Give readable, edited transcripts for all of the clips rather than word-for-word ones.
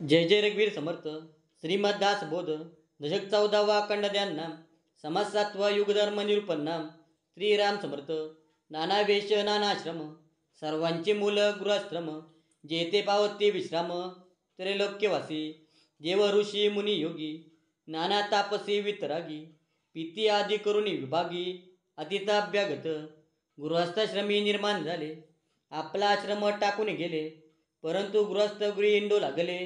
जय जय रघुवीर समर्थ. श्रीमद्दास बोध दशक 14वा खंड ध्यान समाज 7वा युगधर्म निरूपण श्रीराम समर्थ. नाना वेश नानाश्रम सर्वांचे मूल गृहाश्रम. जेथे पावते विश्राम त्रैलोक्यवासी. जेव ऋषी मुनी योगी नाना तापसी वितरागी. पिती आदी करुणी विभागी अतिताभ्यागत. गृहस्थाश्रमी निर्माण झाले आपला आश्रम टाकून गेले. परंतु गृहस्थ गृही इंडो लागले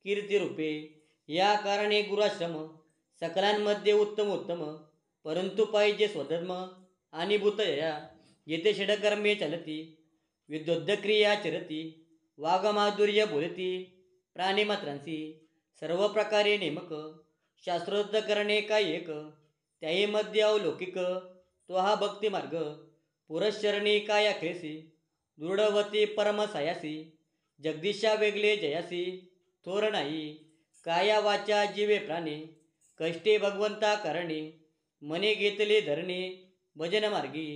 कीर्तिरूपे. या कारणे गुराश्रम सकलांमध्ये उत्तम उत्तम. परंतु पाहिजे स्वधर्म आणि भूतया. जेथे षडकर्मे चलती विद्योद्धक्रिया चरती. वाघमाधुर्य बोलती प्राणीमात्रांसी. सर्व प्रकारे नेमक शास्त्रोक्त करणे काय एक. त्याही मध्ये अवलौकिक तो हा भक्तिमार्ग. पुरश्चरणी काय अखेसी दृढवती परमसायासी. जगदीशा वेगळे जयासी थोर नाही. काया वाचा जीवे प्राणे कष्टे भगवंता करणे. मने घेतले धरणे भजन मार्गी.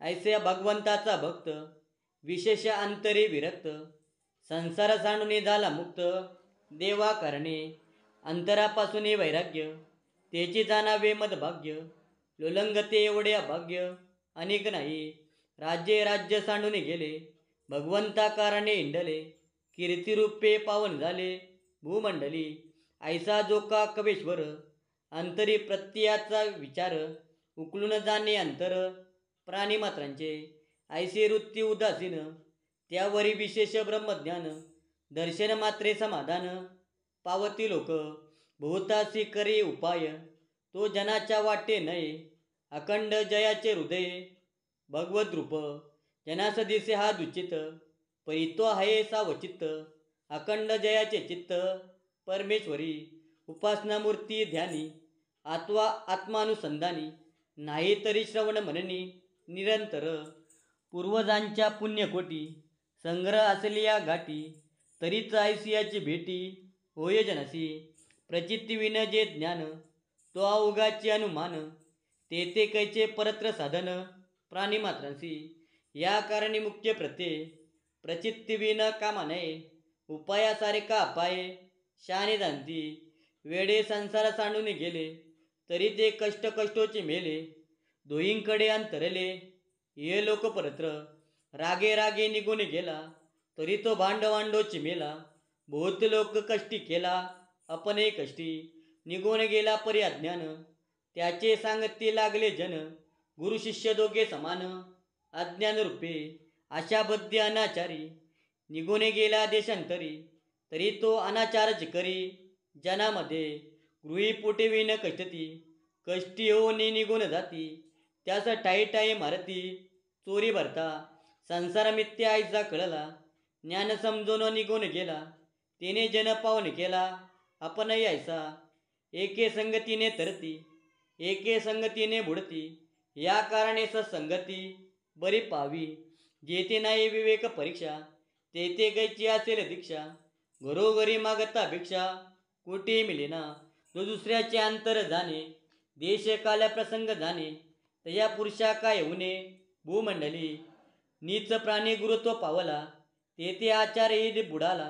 ऐसे भगवंताचा भक्त विशेष अंतरी विरक्त. संसार सांडून झाला मुक्त देवा करणे. अंतरापासून वैराग्य त्याची जाणावे मदभाग्य. लोलंगते एवढे अभाग्य अनेक नाही. राज्य सांडून गेले भगवंता कारणे इंडले. कीर्तिरूपे पावन झाले भूमंडली. ऐसा जोका कवेश्वर अंतरी प्रत्ययाचा विचार. उकलून जाणे अंतर प्राणीमात्रांचे. ऐसे वृत्ती उदासीन त्यावरी विशेष ब्रह्मज्ञान. दर्शन मात्रे समाधान पावती लोक. बहुतासी करी उपाय तो जनाच्या वाटे नये. अखंड जयाचे हृदय भगवत रूप. जनास दिसे हा दुचित परितो आहे सावचित्त. अखंड जयाचे चित्त परमेश्वरी. उपासना मूर्ती ध्यानी आत्मानुसंधानी. नाही तरी श्रवण मननी निरंतर. पूर्वजांच्या पुण्यकोटी संग्रह असलिया घाटी. तरीच ऐसियाची भेटी होय जनसी. प्रचितीविन जे ज्ञान तो अवघाचे अनुमान. तेथे कैचे परत्र साधन प्राणीमात्रांसी. या कारणी मुख्य प्रत्यय प्रचितीविन कामा नये. उपायासारखा अपाय शाने जाणती. वेडे संसार सांडून गेले तरी ते कष्टोचे मेले. दोहींकडे अंतरले हे लोक परत्र. रागे रागे निघून गेला तरी तो भांडवांडोची मेला. बहुत लोक कष्टी केला अपने कष्टी. निघून गेला परी अज्ञान त्याचे सांगती लागले जन. गुरु शिष्य दोघे समान अज्ञान रूपे. अशा बद्ध अनाचारी निघून गेला देशांतरी. तरी तो अनाचारच करी जनामध्ये. गृही पोटेविन कष्टती कष्टी होऊन निघून जाती. त्यास टाई मारती चोरी भरता. संसार मिथ्या आईचा कळला ज्ञान समजून निघून गेला. तिने जन पावन केला आपण यायचा. एके संगतीने तरती एके संगतीने बुडती. या कारणे सत्संगती बरी पावी. जेथे नाही विवेक परीक्षा तेथे गैची असेल दीक्षा. घरोघरी मागता भिक्षा कोठे मिळेना. जो दुसऱ्याचे अंतर जाणे देश काल प्रसंग जाणे. तया पुरुषा काय होणे भूमंडली. नीच प्राणी गुरुत्व पावला तेथे आचारही बुडाला.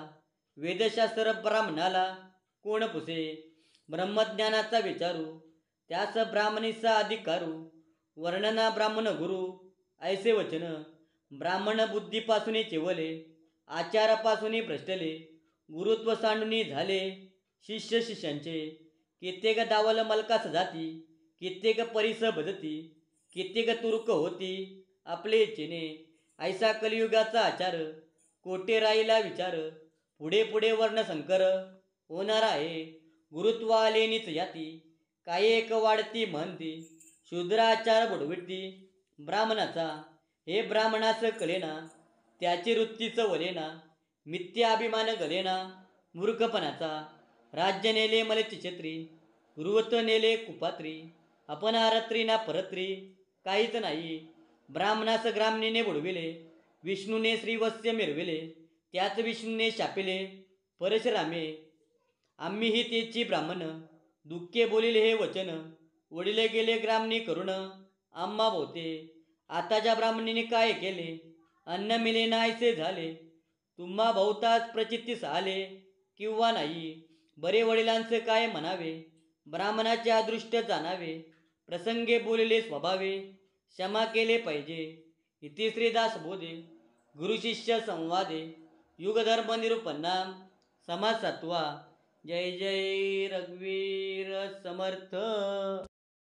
वेदशास्त्र ब्राह्मणाला कोण पुसे. ब्रह्मज्ञानाचा विचारू त्यास ब्राह्मणीचा अधिकारू. वर्णना ब्राह्मण गुरु ऐसे वचन. ब्राह्मण बुद्धीपासून चेवले आचारापासून भ्रष्टले. गुरुत्व सांडून झाले शिष्य शिष्यांचे. कित्येक दावल मलकास जाती कित्येक परिस भजती. कित्येक तुरुक होती आपले इच्छेने. ऐसा कलियुगाचा आचार कोठे राहिला विचार. पुढे पुढे वर्णसंकर होणार आहे. गुरुत्व आले नीच याती काय एक वाढती म्हणती. शूद्राचार बुडविती ब्राह्मणाचा. हे ब्राह्मणास कलेना त्याची वृत्तीच वलेना. मिथ्या अभिमान गलेना मूर्खपणाचा. राज्य नेले मलची छत्री गुरुत्व नेले कुपात्री. आपण आरत्री ना परत्री काहीच नाही. ब्राह्मणास ग्रामणीने बुडविले विष्णूने श्रीवत्स्य मिरविले. त्याच विष्णूने शापिले परशुरामे. आम्हीही तेची ब्राह्मण दुःखे बोलिले हे वचन. ओढिले गेले ग्रामणी करुण आम्हा भोवते. आताच्या ब्राह्मणीने काय केले अन्न मिले नाहीसे झाले. तुम्हा बहुताच प्रचितीस आले किंवा नाही. बरे वडिलांचं काय म्हणावे, ब्राह्मणाचे अदृष्ट जाणावे, प्रसंगे बोलले स्वभावे, क्षमा केले पाहिजे. इति श्रीदास बोधे गुरुशिष्य संवादे युगधर्म निरूपणाम समाज 7. जय जय रघुवीर समर्थ.